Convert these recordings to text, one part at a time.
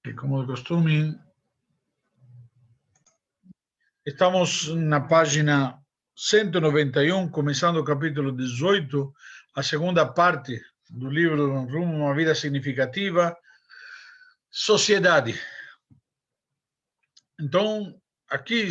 E como de costume, estamos na página 191, começando o capítulo 18, a segunda parte do livro Rumo a uma Vida Significativa, Sociedade. Então, aqui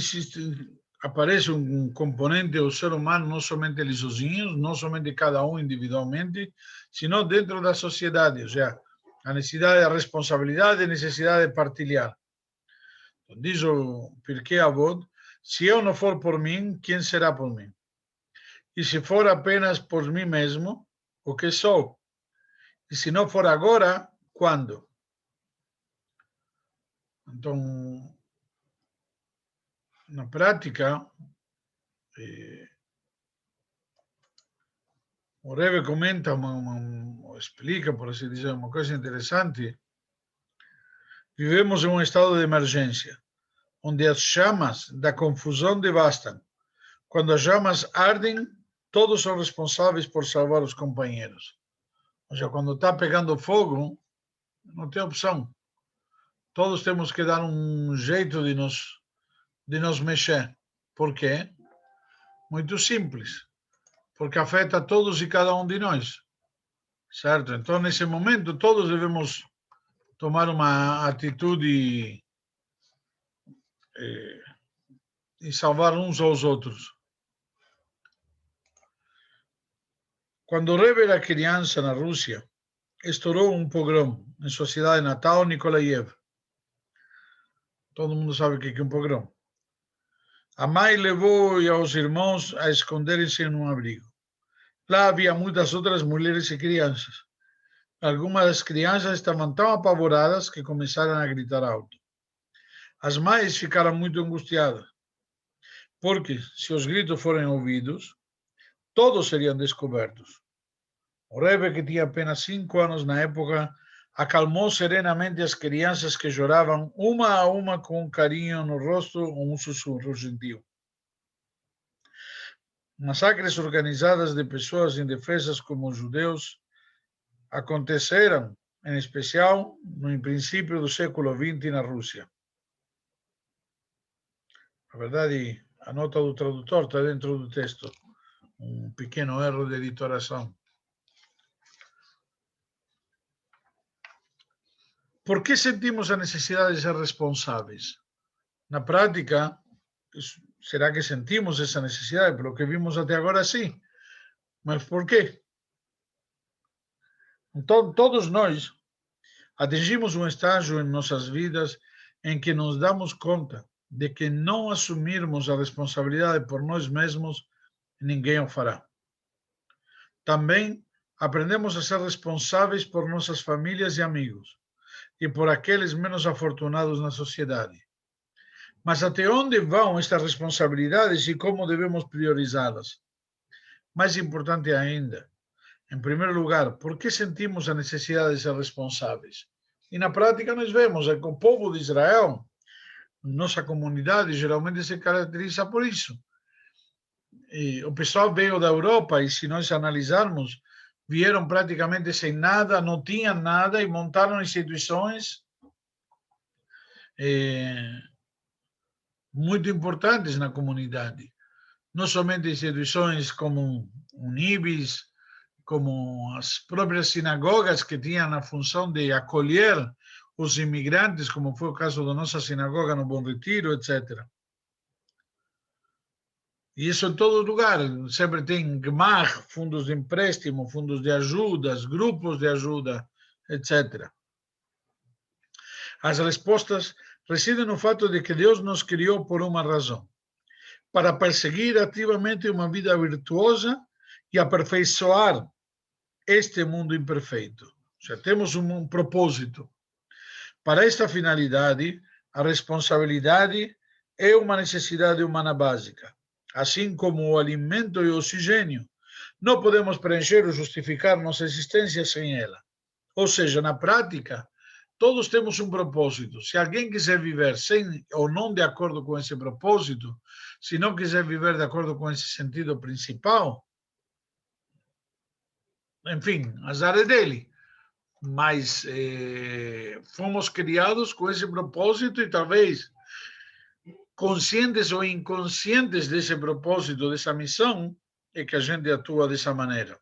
aparece um componente do ser humano, não somente eles sozinhos, não somente cada um individualmente, sino dentro da sociedade, ou seja, a necessidade da responsabilidade e a necessidade de partilhar. Diz o Pirkei Avot, se eu não for por mim, quem será por mim? E se for apenas por mim mesmo, o que sou? E se não for agora, quando? Então, na prática, o Rebbe comenta, explica, por assim dizer, uma coisa interessante. Vivemos em um estado de emergência, onde as chamas da confusão devastam. Quando as chamas ardem, todos são responsáveis por salvar os companheiros. Ou seja, quando está pegando fogo, não tem opção. Todos temos que dar um jeito de nos mexer. Por quê? Muito simples. Porque afeta todos e cada um de nós. Certo? Então, nesse momento, todos devemos tomar uma atitude e salvar uns aos outros. Quando o Rebbe era criança na Rússia, estourou um pogrom em sua cidade natal, Nikolaev. Todo mundo sabe o que é um pogrom. A mãe levou aos irmãos a esconderem-se em um abrigo. Lá havia muitas outras mulheres e crianças. Algumas das crianças estavam tão apavoradas que começaram a gritar alto. As mães ficaram muito angustiadas, porque se os gritos forem ouvidos, todos seriam descobertos. O Rebbe, que tinha apenas 5 anos na época, acalmou serenamente as crianças que choravam uma a uma com um carinho no rosto ou um sussurro gentil. Massacres organizadas de pessoas indefesas como os judeus aconteceram, em especial, no princípio do século XX na Rússia. Na verdade, a nota do tradutor está dentro do texto, um pequeno erro de editoração. Por que sentimos a necessidade de ser responsáveis? Na prática, será que sentimos essa necessidade? Pelo que vimos até agora, sim. Mas por quê? Então, todos nós atingimos um estágio em nossas vidas em que nos damos conta de que não assumirmos a responsabilidade por nós mesmos, ninguém o fará. Também aprendemos a ser responsáveis por nossas famílias e amigos e por aqueles menos afortunados na sociedade. Mas até onde vão estas responsabilidades e como devemos priorizá-las? Mais importante ainda, em primeiro lugar, por que sentimos a necessidade de ser responsáveis? E na prática nós vemos que o povo de Israel, nossa comunidade, geralmente se caracteriza por isso. E o pessoal veio da Europa e, se nós analisarmos, vieram praticamente sem nada, não tinham nada e montaram instituições muito importantes na comunidade. Não somente instituições como Unibis, como as próprias sinagogas que tinham a função de acolher os imigrantes, como foi o caso da nossa sinagoga no Bom Retiro, etc. E isso em todo lugar, sempre tem GMAR, fundos de empréstimo, fundos de ajudas, grupos de ajuda, etc. As respostas residem no fato de que Deus nos criou por uma razão, para perseguir ativamente uma vida virtuosa e aperfeiçoar este mundo imperfeito. Ou seja, temos um propósito. Para esta finalidade, a responsabilidade é uma necessidade humana básica, assim como o alimento e o oxigênio. Não podemos preencher ou justificar nossa existência sem ela. Ou seja, na prática, todos temos um propósito. Se alguém quiser viver sem ou não de acordo com esse propósito, se não quiser viver de acordo com esse sentido principal, enfim, azar é dele. mas fomos criados com esse propósito e talvez conscientes ou inconscientes desse propósito, dessa missão, é que a gente atua dessa maneira.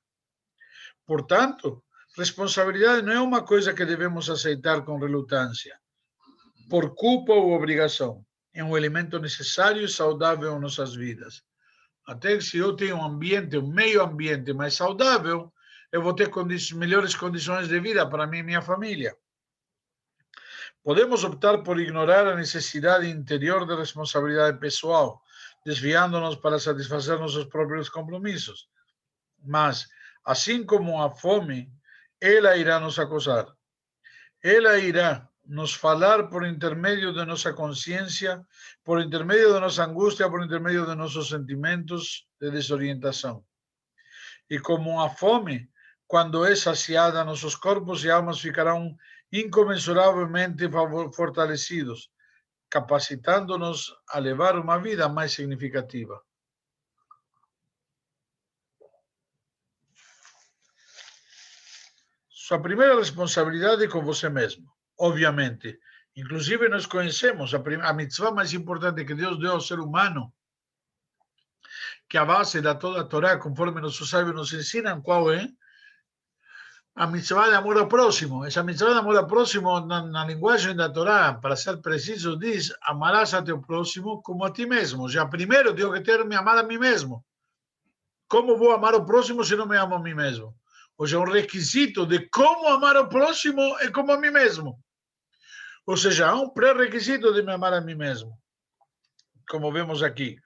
Portanto, responsabilidade não é uma coisa que devemos aceitar com relutância, por culpa ou obrigação. É um elemento necessário e saudável em nossas vidas. Até que se eu tenho um ambiente, um meio ambiente mais saudável, eu vou ter melhores condições de vida para mim e minha família. Podemos optar por ignorar a necessidade interior de responsabilidade pessoal, desviando-nos para satisfazer nossos próprios compromissos. Mas, assim como a fome, ela irá nos acosar. Ela irá nos falar por intermédio de nossa consciência, por intermédio de nossa angústia, por intermédio de nossos sentimentos de desorientação. E como a fome, quando é saciada, nossos corpos e almas ficarão incomensuravelmente fortalecidos, capacitando-nos a levar uma vida mais significativa. Sua primeira responsabilidade é com você mesmo, obviamente. Inclusive, nós conhecemos a mitzvah mais importante que Deus deu ao ser humano, que a base da toda a Torá, conforme nossos sábios nos ensinam, qual é? A mitzvah de amor ao próximo. Essa mitzvah de amor ao próximo, na linguagem da Torá, para ser preciso, diz: amarás a teu próximo como a ti mesmo. Já primeiro tenho que ter me amar a mim mesmo. Como vou amar o próximo se não me amo a mim mesmo? Ou seja, um requisito de como amar o próximo é como a mim mesmo. Ou seja, há um pré-requisito de me amar a mim mesmo, como vemos aqui.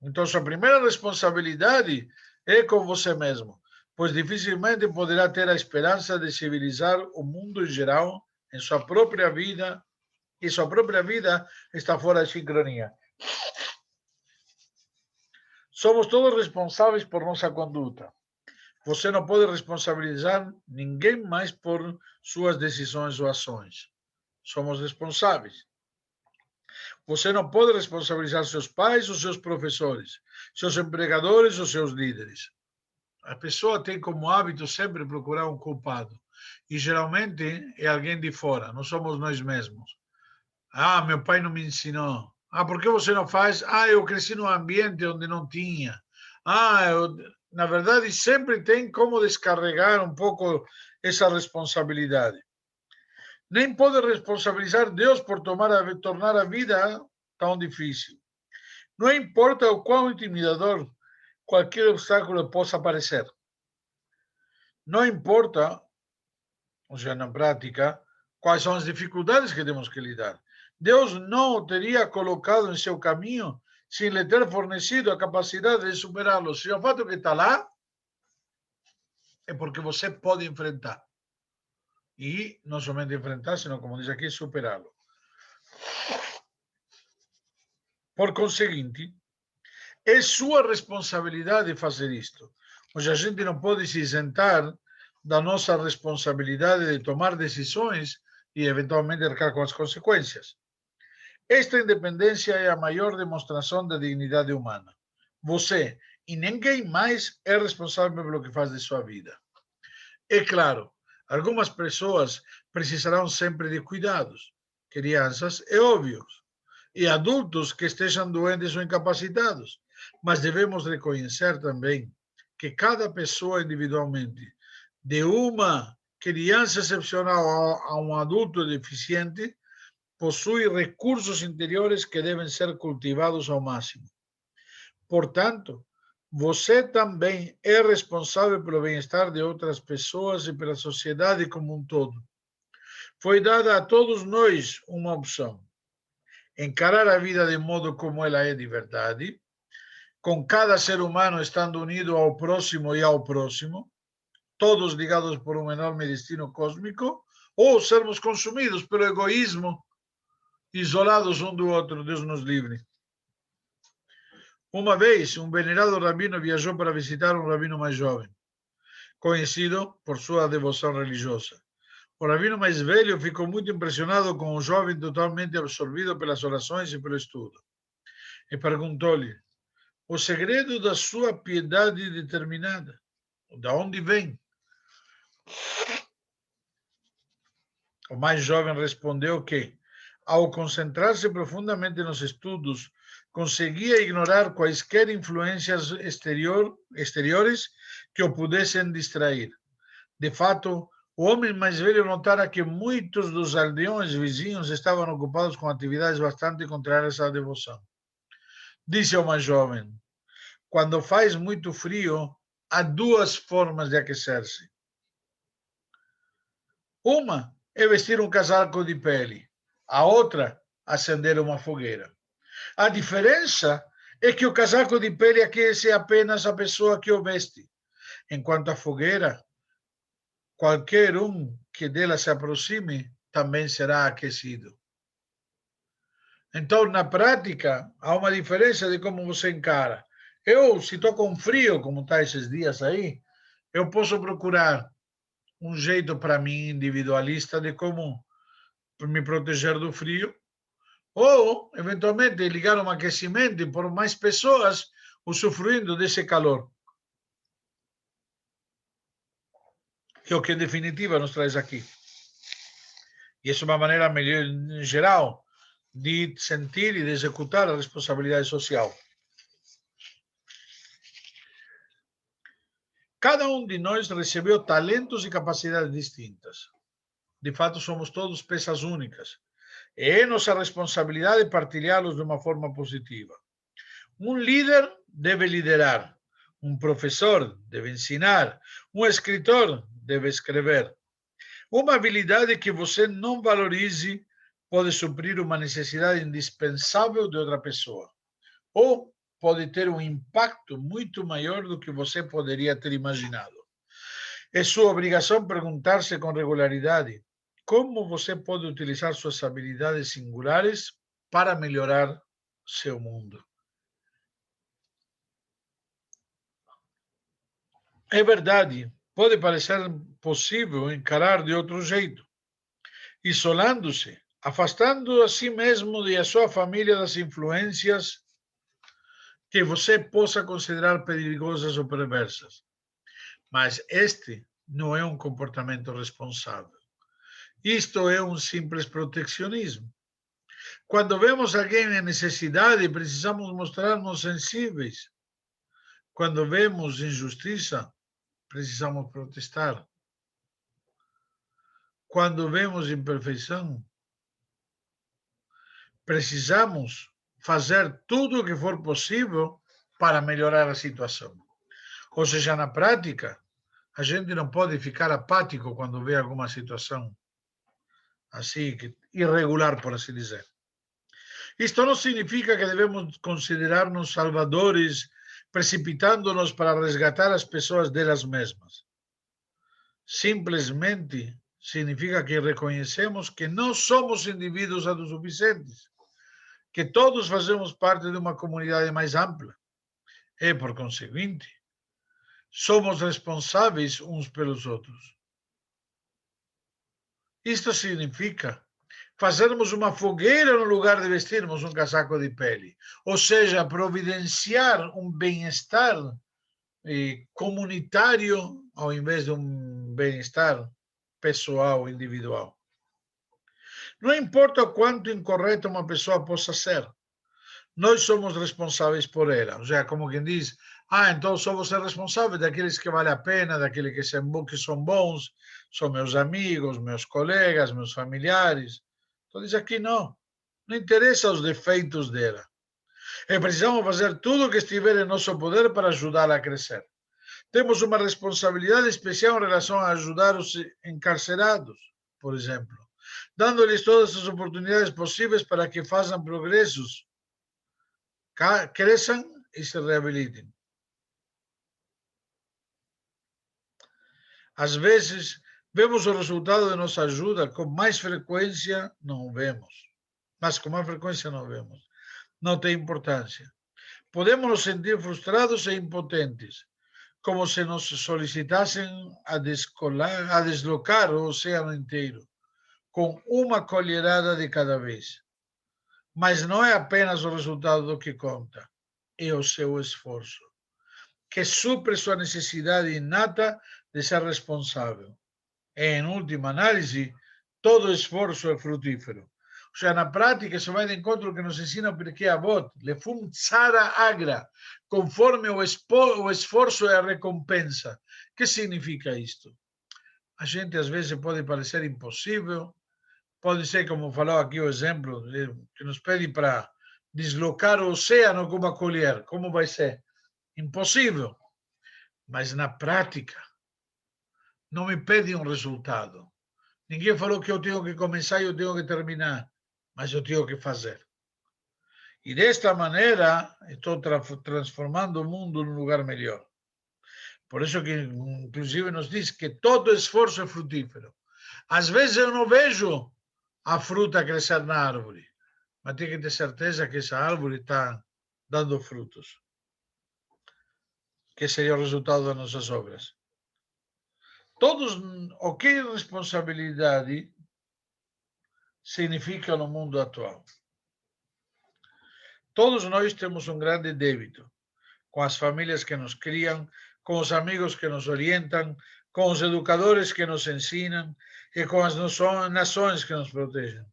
Então, sua primeira responsabilidade é com você mesmo, pois dificilmente poderá ter a esperança de civilizar o mundo em geral em sua própria vida, e sua própria vida está fora de sincronia. Somos todos responsáveis por nossa conduta. Você não pode responsabilizar ninguém mais por suas decisões ou ações. Somos responsáveis. Você não pode responsabilizar seus pais ou seus professores, seus empregadores ou seus líderes. A pessoa tem como hábito sempre procurar um culpado. E geralmente é alguém de fora, não somos nós mesmos. Ah, meu pai não me ensinou. Ah, por que você não faz? Ah, eu cresci num ambiente onde não tinha. Ah, na verdade, sempre tem como descarregar um pouco essa responsabilidade. Nem pode responsabilizar Deus por tornar a vida tão difícil. Não importa o quão intimidador qualquer obstáculo possa parecer. Não importa, ou seja, na prática, quais são as dificuldades que temos que lidar. Deus não o teria colocado em seu caminho sem lhe ter fornecido a capacidade de superá-lo. Se o fato que está lá é porque você pode enfrentar. E não somente enfrentar, senão, como diz aqui, superá-lo. Por conseguinte, é sua responsabilidade fazer isto. Mas a gente não pode se isentar da nossa responsabilidade de tomar decisões e, eventualmente, arcar com as consequências. Esta independência é a maior demonstração da dignidade humana. Você e ninguém mais é responsável pelo que faz de sua vida. É claro, algumas pessoas precisarão sempre de cuidados. Crianças, é óbvio. E adultos que estejam doentes ou incapacitados. Mas devemos reconhecer também que cada pessoa individualmente, de uma criança excepcional a um adulto deficiente, possui recursos interiores que devem ser cultivados ao máximo. Portanto, você também é responsável pelo bem-estar de outras pessoas e pela sociedade como um todo. Foi dada a todos nós uma opção: encarar a vida de modo como ela é de verdade, com cada ser humano estando unido ao próximo e ao próximo, todos ligados por um enorme destino cósmico, ou sermos consumidos pelo egoísmo, isolados um do outro. Deus nos livre. Uma vez, um venerado rabino viajou para visitar um rabino mais jovem, conhecido por sua devoção religiosa. O rabino mais velho ficou muito impressionado com o jovem totalmente absorvido pelas orações e pelo estudo. E perguntou-lhe: o segredo da sua piedade determinada, de onde vem? O mais jovem respondeu que, ao concentrar-se profundamente nos estudos, conseguia ignorar quaisquer influências exteriores que o pudessem distrair. De fato, o homem mais velho notara que muitos dos aldeões vizinhos estavam ocupados com atividades bastante contrárias à devoção. Disse ao mais jovem: quando faz muito frio, há duas formas de aquecer-se. Uma é vestir um casaco de pele, a outra, acender uma fogueira. A diferença é que o casaco de pele aquece apenas a pessoa que o veste, enquanto a fogueira, qualquer que dela se aproxime também será aquecido. Então, na prática, há uma diferença de como você encara. Eu, se estou com frio, como está esses dias aí, eu posso procurar um jeito para mim individualista de como me proteger do frio, ou, eventualmente, ligar um aquecimento e por mais pessoas usufruindo desse calor, que é o que, em definitiva, nos traz aqui. E essa é uma maneira melhor, em geral, de sentir e de executar a responsabilidade social. Cada um de nós recebeu talentos e capacidades distintas. De fato, somos todos peças únicas. É nossa responsabilidade partilhá-los de uma forma positiva. Um líder deve liderar, um professor deve ensinar, um escritor deve escrever. Uma habilidade que você não valorize pode suprir uma necessidade indispensável de outra pessoa, ou pode ter um impacto muito maior do que você poderia ter imaginado. É sua obrigação perguntar-se com regularidade como você pode utilizar suas habilidades singulares para melhorar seu mundo. É verdade, pode parecer possível encarar de outro jeito, isolando-se, afastando a si mesmo e a sua família das influências que você possa considerar perigosas ou perversas. Mas este não é um comportamento responsável. Isto é um simples protecionismo. Quando vemos alguém em necessidade, precisamos mostrar-nos sensíveis. Quando vemos injustiça, precisamos protestar. Quando vemos imperfeição, precisamos fazer tudo o que for possível para melhorar a situação. Ou seja, na prática, a gente não pode ficar apático quando vê alguma situação assim, irregular, por assim dizer. Isto não significa que devemos considerar-nos salvadores, precipitando-nos para resgatar as pessoas delas mesmas. Simplesmente significa que reconhecemos que não somos indivíduos autossuficientes, que todos fazemos parte de uma comunidade mais ampla. E, por conseguinte, somos responsáveis uns pelos outros. Isto significa fazermos uma fogueira no lugar de vestirmos um casaco de pele. Ou seja, providenciar um bem-estar comunitário ao invés de um bem-estar pessoal, individual. Não importa o quanto incorreta uma pessoa possa ser, nós somos responsáveis por ela. Ou seja, como quem diz, então só você é responsável daqueles que vale a pena, daqueles que são bons, são meus amigos, meus colegas, meus familiares. Então diz aqui, não interessa os defeitos dela. E precisamos fazer tudo o que estiver em nosso poder para ajudá-la a crescer. Temos uma responsabilidade especial em relação a ajudar os encarcerados, por exemplo, dando-lhes todas as oportunidades possíveis para que façam progressos, cresçam e se reabilitem. Às vezes, vemos o resultado de nossa ajuda, com mais frequência não vemos. Mas com mais frequência não vemos. Não tem importância. Podemos nos sentir frustrados e impotentes, como se nos solicitassem a deslocar o oceano inteiro, com uma colherada de cada vez. Mas não é apenas o resultado do que conta, é o seu esforço, que supre sua necessidade inata de ser responsável. E, em última análise, todo esforço é frutífero. Ou seja, na prática, você vai de encontro ao que nos ensina o Pirkei Avot, lefum tzara agra, conforme o esforço é a recompensa. O que significa isto? A gente, às vezes, pode parecer impossível, pode ser, como falou aqui o exemplo, que nos pede para deslocar o oceano com uma colher. Como vai ser? Impossível. Mas, na prática, não me pede um resultado. Ninguém falou que eu tenho que começar e eu tenho que terminar, mas eu tenho que fazer. E desta maneira, estou transformando o mundo num lugar melhor. Por isso que, inclusive, nos diz que todo esforço é frutífero. Às vezes eu não vejo a fruta crescer na árvore, mas tem que ter certeza que essa árvore está dando frutos, que seria o resultado das nossas obras. Todos, o que responsabilidade significa no mundo atual? Todos nós temos um grande débito com as famílias que nos criam, com os amigos que nos orientam, com os educadores que nos ensinam e com as nações que nos protegem.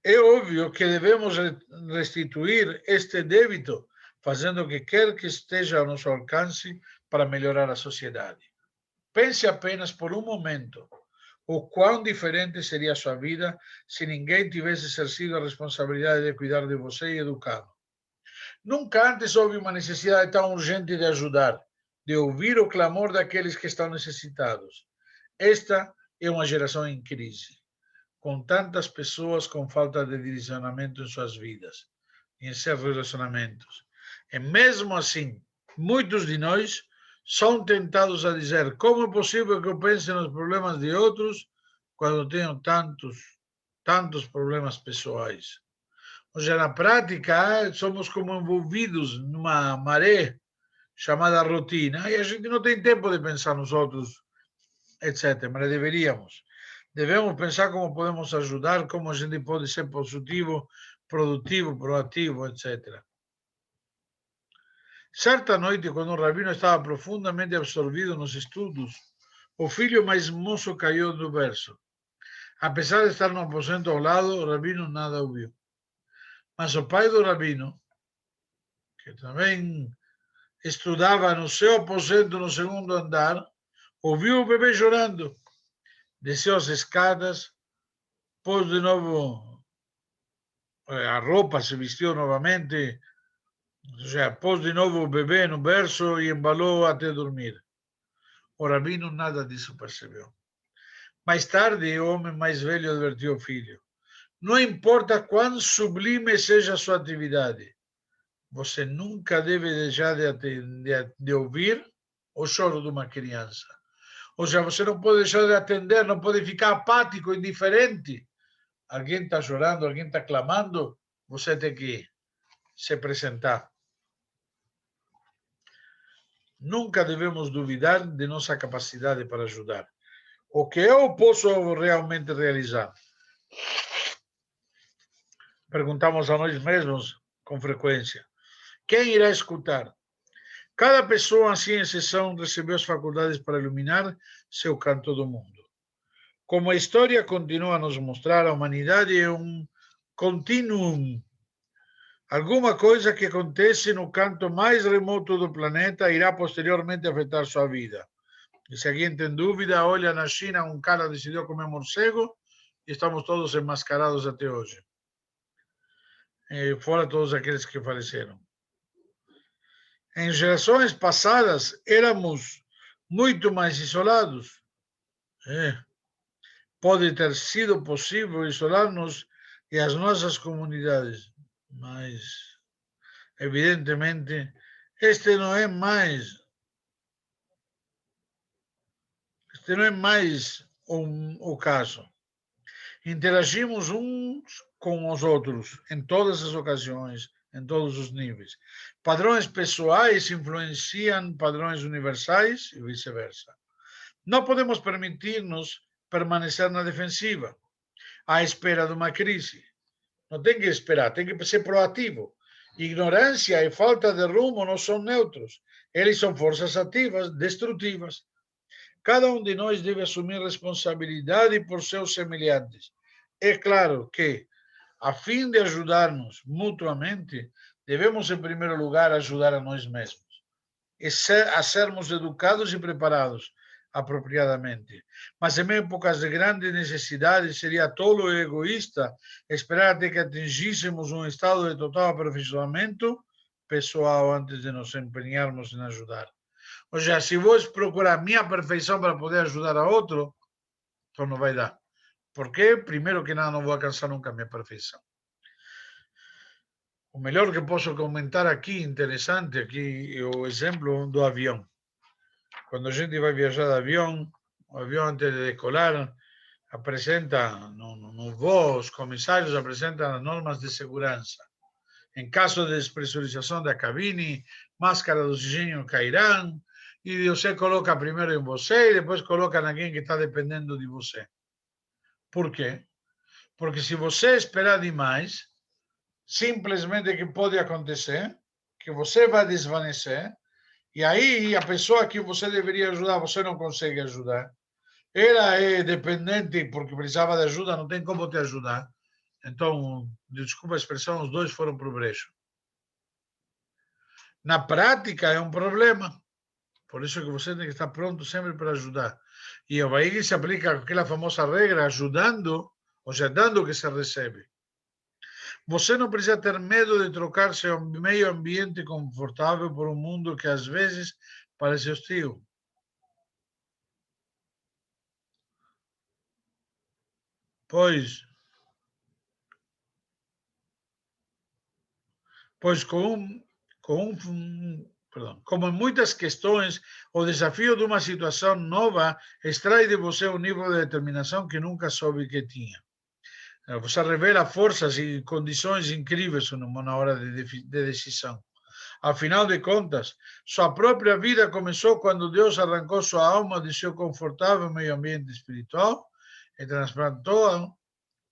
É óbvio que devemos restituir este débito, fazendo o que quer que esteja ao nosso alcance para melhorar a sociedade. Pense apenas por um momento o quão diferente seria a sua vida se ninguém tivesse exercido a responsabilidade de cuidar de você e educá-lo. Nunca antes houve uma necessidade tão urgente de ajudar, de ouvir o clamor daqueles que estão necessitados. Esta é uma geração em crise, com tantas pessoas com falta de direcionamento em suas vidas, em seus relacionamentos. E mesmo assim, muitos de nós são tentados a dizer: como é possível que eu pense nos problemas de outros quando tenho tantos problemas pessoais? Ou seja, na prática, somos como envolvidos numa maré chamada rotina e a gente não tem tempo de pensar nos outros, etc. Mas deveríamos. Devemos pensar como podemos ajudar, como a gente pode ser positivo, produtivo, proativo, etc. Certa noite, quando o rabino estava profundamente absorvido nos estudos, o filho mais moço caiu do berço. Apesar de estar no aposento ao lado, o rabino nada ouviu. Mas o pai do rabino, que também estudava no seu aposento no segundo andar, ouviu o bebê chorando. Desceu as escadas, pôs de novo a roupa, se vestiu novamente, ou seja, pôs de novo o bebê no berço e embalou até dormir. O rabino nada disso percebeu. Mais tarde, o homem mais velho advertiu o filho: não importa quão sublime seja a sua atividade, você nunca deve deixar de ouvir o choro de uma criança. Ou seja, você não pode deixar de atender, não pode ficar apático, indiferente. Alguém está chorando, alguém está clamando, você tem que se apresentar. Nunca devemos duvidar de nossa capacidade para ajudar. O que eu posso realmente realizar? Perguntamos a nós mesmos com frequência. Quem irá escutar? Cada pessoa, sem exceção, recebeu as faculdades para iluminar seu canto do mundo. Como a história continua a nos mostrar, a humanidade é um contínuo. Alguma coisa que acontece no canto mais remoto do planeta irá posteriormente afetar sua vida. E se alguém tem dúvida, olha na China, um cara decidiu comer morcego e estamos todos enmascarados até hoje. Fora todos aqueles que faleceram. Em gerações passadas, éramos muito mais isolados. Pode ter sido possível isolar-nos e as nossas comunidades, mas, evidentemente, este não é mais o caso. Interagimos uns com os outros em todas as ocasiões, em todos os níveis. Padrões pessoais influenciam padrões universais e vice-versa. Não podemos permitir-nos permanecer na defensiva, à espera de uma crise. Não tem que esperar, tem que ser proativo. Ignorância e falta de rumo não são neutros. Eles são forças ativas, destrutivas. Cada um de nós deve assumir responsabilidade por seus semelhantes. É claro que, a fim de ajudar-nos mutuamente, devemos, em primeiro lugar, ajudar a nós mesmos e a sermos educados e preparados apropriadamente. Mas em épocas de grande necessidade, seria tolo e egoísta esperar até que atingíssemos um estado de total aperfeiçoamento pessoal antes de nos empenharmos em ajudar. Ou seja, se vou procurar a minha perfeição para poder ajudar a outro, então não vai dar. Porque, primeiro que nada, não vou alcançar nunca a minha perfeição. O melhor que posso comentar aqui, interessante, aqui é o exemplo do avião. Quando a gente vai viajar de avião, o avião antes de decolar apresenta, no voo, os comissários apresentam as normas de segurança. Em caso de despressurização da cabine, máscara de oxigênio cairão, e você coloca primeiro em você e depois coloca em alguém que está dependendo de você. Por quê? Porque se você esperar demais, simplesmente que pode acontecer, que você vai desvanecer, e aí a pessoa que você deveria ajudar, você não consegue ajudar. Ela é dependente porque precisava de ajuda, não tem como te ajudar. Então, desculpa a expressão, os dois foram para o brejo. Na prática é um problema. Por isso que você tem que estar pronto sempre para ajudar. E aí se aplica aquela famosa regra, ajudando, ou seja, dando o que se recebe. Você não precisa ter medo de trocar seu meio ambiente confortável por um mundo que às vezes parece hostil. Pois como em muitas questões, o desafio de uma situação nova extrai de você um nível de determinação que nunca soube que tinha. Você revela forças e condições incríveis na hora de decisão. Afinal de contas, sua própria vida começou quando Deus arrancou sua alma de seu confortável meio ambiente espiritual e transplantou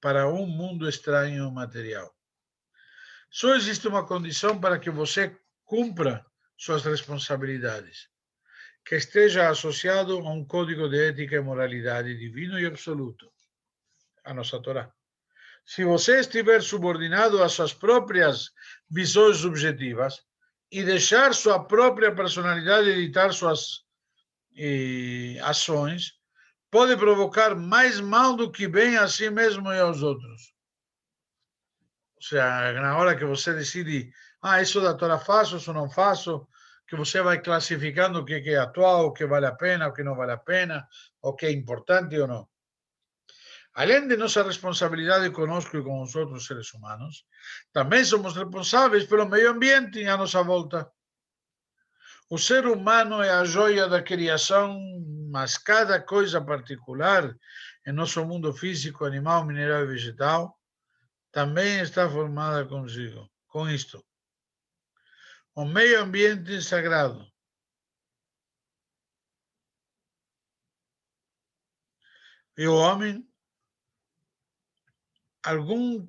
para um mundo estranho material. Só existe uma condição para que você cumpra suas responsabilidades, que esteja associado a um código de ética e moralidade divino e absoluto, a nossa Torá. Se você estiver subordinado às suas próprias visões subjetivas e deixar sua própria personalidade editar suas ações, pode provocar mais mal do que bem a si mesmo e aos outros. Ou seja, na hora que você decide, isso da Torá faço, isso não faço, que você vai classificando o que é atual, o que vale a pena, o que não vale a pena, o que é importante ou não. Além de nossa responsabilidade conosco e com os outros seres humanos, também somos responsáveis pelo meio ambiente à nossa volta. O ser humano é a joia da criação, mas cada coisa particular em nosso mundo físico, animal, mineral e vegetal também está formada consigo, com isto. O meio ambiente sagrado. E o homem algum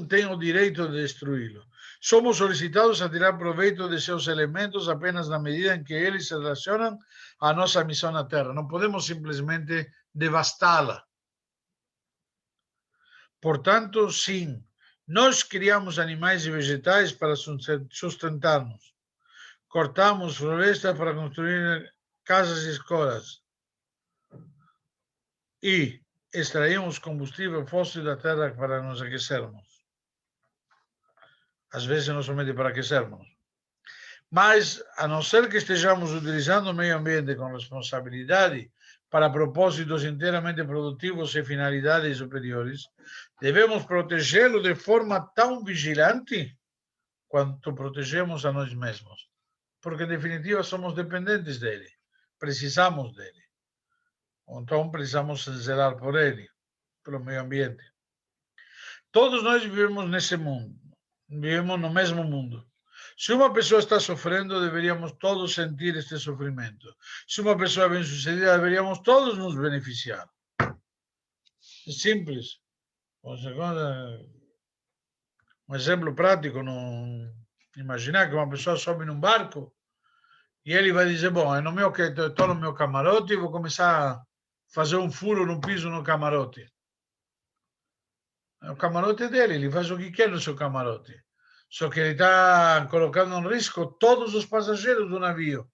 tem o direito de destruí-lo. Somos solicitados a tirar proveito de seus elementos apenas na medida em que eles se relacionam à nossa missão na Terra. Não podemos simplesmente devastá-la. Portanto, sim, nós criamos animais e vegetais para sustentar-nos. Cortamos florestas para construir casas e escolas. E extraímos combustível fóssil da terra para nos aquecermos. Às vezes não somente para aquecermos. Mas, a não ser que estejamos utilizando o meio ambiente com responsabilidade para propósitos inteiramente produtivos e finalidades superiores, devemos protegê-lo de forma tão vigilante quanto protegemos a nós mesmos. Porque, em definitiva, somos dependentes dele. Precisamos dele. Então, precisamos zelar por ele, pelo meio ambiente. Todos nós vivemos nesse mundo. Vivemos no mesmo mundo. Se uma pessoa está sofrendo, deveríamos todos sentir este sofrimento. Se uma pessoa é bem-sucedida, deveríamos todos nos beneficiar. É simples. Um exemplo prático, imaginar que uma pessoa sobe num barco E ele vai dizer, bom, estou no meu camarote e vou começar a fazer um furo no piso no camarote. É o camarote dele, ele faz o que quer no seu camarote. Só que ele está colocando em risco todos os passageiros do navio.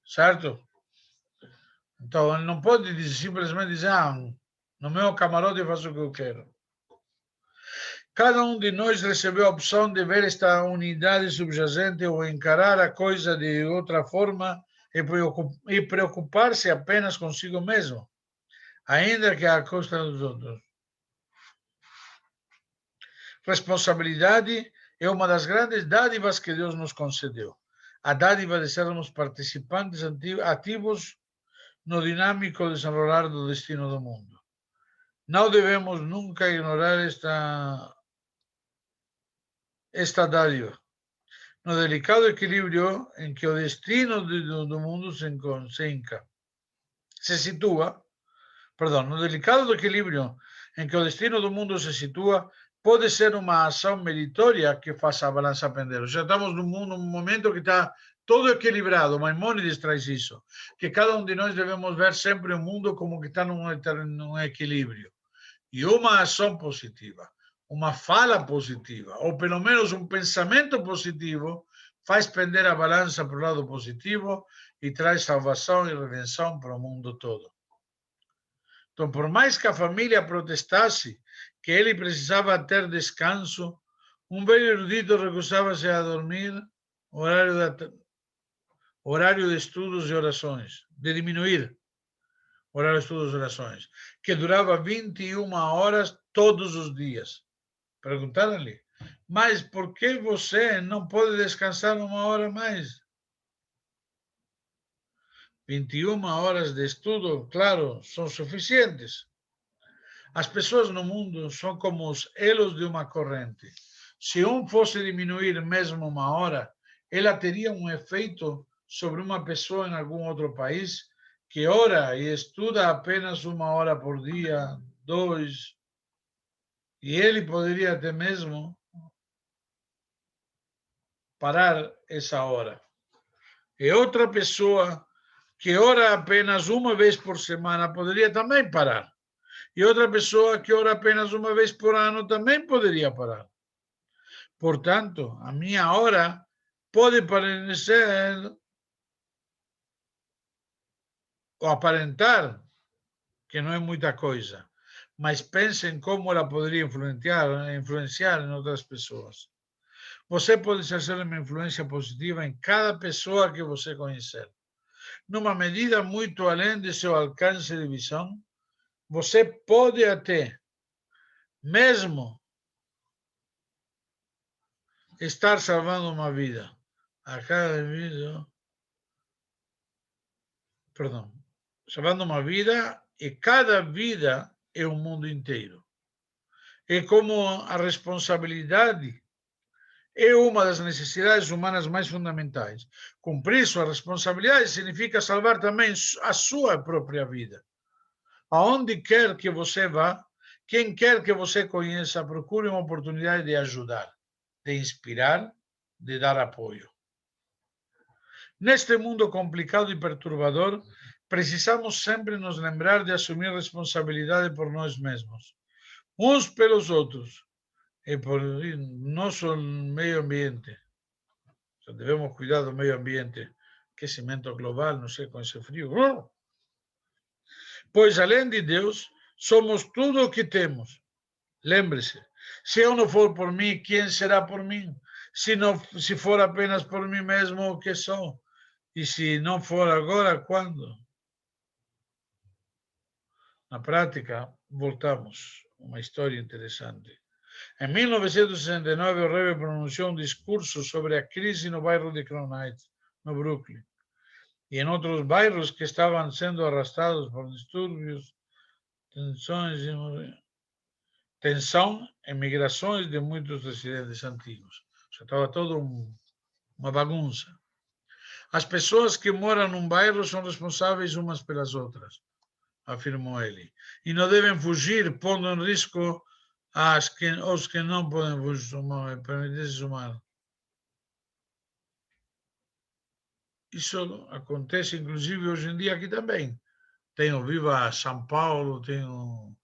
Certo? Então, ele não pode simplesmente dizer, no meu camarote eu faço o que eu quero. Cada um de nós recebeu a opção de ver esta unidade subjacente ou encarar a coisa de outra forma e preocupar-se apenas consigo mesmo, ainda que à custa dos outros. Responsabilidade é uma das grandes dádivas que Deus nos concedeu. A dádiva de sermos participantes ativos no dinâmico desenrolar do destino do mundo. Não devemos nunca ignorar esta dádiva, no delicado equilíbrio em que o destino do mundo se situa, no delicado equilíbrio em que o destino do mundo se situa, pode ser uma ação meritória que faça a balança pender. Já estamos num momento que está todo equilibrado. Maimônides traz isso, que cada um de nós devemos ver sempre o mundo como que está num equilíbrio. E uma ação positiva, uma fala positiva, ou pelo menos um pensamento positivo, faz pender a balança para o lado positivo e traz salvação e redenção para o mundo todo. Então, por mais que a família protestasse que ele precisava ter descanso, um velho erudito recusava-se a dormir horário de estudos e orações, de diminuir horário de estudos e orações, que durava 21 horas todos os dias. Perguntaram-lhe, mas por que você não pode descansar uma hora mais? 21 horas de estudo, claro, são suficientes. As pessoas no mundo são como os elos de uma corrente. Se um fosse diminuir mesmo uma hora, ela teria um efeito sobre uma pessoa em algum outro país que ora e estuda apenas uma hora por dia, 2, e ele poderia até mesmo parar essa hora. E outra pessoa que ora apenas uma vez por semana poderia também parar. E outra pessoa que ora apenas uma vez por ano também poderia parar. Portanto, a minha hora pode parecer ou aparentar que não é muita coisa, mas pense em como ela poderia influenciar em outras pessoas. Você pode exercer uma influência positiva em cada pessoa que você conhecer. Numa medida muito além de seu alcance de visão, você pode até mesmo estar salvando uma vida. A cada vida, salvando uma vida, e cada vida é um mundo inteiro. É como a responsabilidade é uma das necessidades humanas mais fundamentais. Cumprir sua responsabilidade significa salvar também a sua própria vida. Aonde quer que você vá, quem quer que você conheça, procure uma oportunidade de ajudar, de inspirar, de dar apoio. Neste mundo complicado e perturbador, precisamos sempre nos lembrar de assumir responsabilidade por nós mesmos, uns pelos outros, e por nosso meio ambiente. Devemos cuidar do meio ambiente, aquecimento global, não sei, com esse frio. Pois, além de Deus, somos tudo o que temos. Lembre-se, se eu não for por mim, quem será por mim? Se for apenas por mim mesmo, o que sou? E se não for agora, quando? Na prática, voltamos. Uma história interessante. Em 1969, o Rebbe pronunciou um discurso sobre a crise no bairro de Crown Heights, no Brooklyn, e em outros bairros que estavam sendo arrastados por distúrbios, tensão e migrações de muitos residentes antigos. Estava todo uma bagunça. As pessoas que moram num bairro são responsáveis umas pelas outras, afirmou ele, e não devem fugir, pondo em risco os que não podem fugir, permitir-se humano. isso acontece, inclusive, hoje em dia aqui também. Tem o Viva São Paulo, tem o,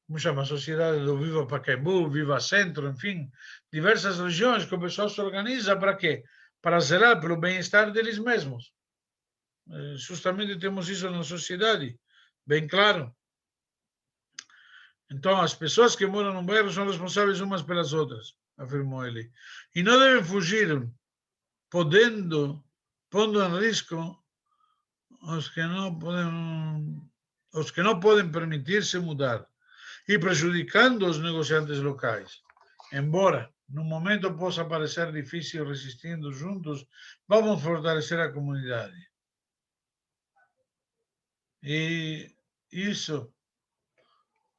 como chama, a Sociedade do Viva Pacaembu, Viva Centro, enfim, diversas regiões que o pessoal se organiza para quê? Para zelar pelo bem-estar deles mesmos. Justamente temos isso na sociedade, bem claro. Então, as pessoas que moram no bairro são responsáveis umas pelas outras, afirmou ele. E não devem fugir, pondo em risco os que não podem permitir-se mudar e prejudicando os negociantes locais. Embora no momento possa parecer difícil, resistindo juntos, vamos fortalecer a comunidade. E isso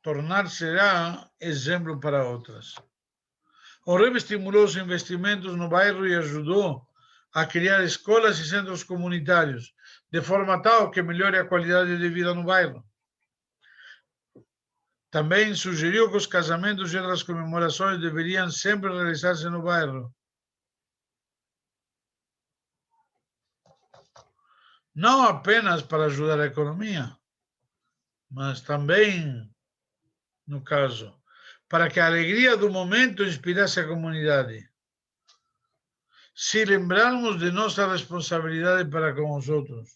tornar-se-á exemplo para outras. O Rebbe estimulou os investimentos no bairro e ajudou a criar escolas e centros comunitários, de forma tal que melhore a qualidade de vida no bairro. Também sugeriu que os casamentos e outras comemorações deveriam sempre realizar-se no bairro. Não apenas para ajudar a economia, mas também, no caso, para que a alegria do momento inspirasse a comunidade. Se lembrarmos de nossa responsabilidade para com os outros.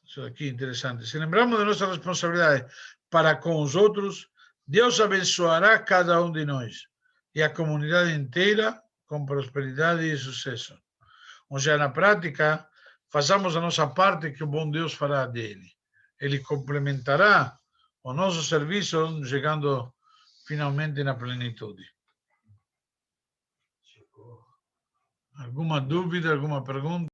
Isso aqui é interessante. Se lembrarmos de nossa responsabilidade para com os outros, Deus abençoará cada um de nós e a comunidade inteira com prosperidade e sucesso. Ou seja, na prática, façamos a nossa parte que o bom Deus fará dele. Ele complementará o nosso serviço, chegando finalmente na plenitude. Alguma dúvida, alguma pergunta?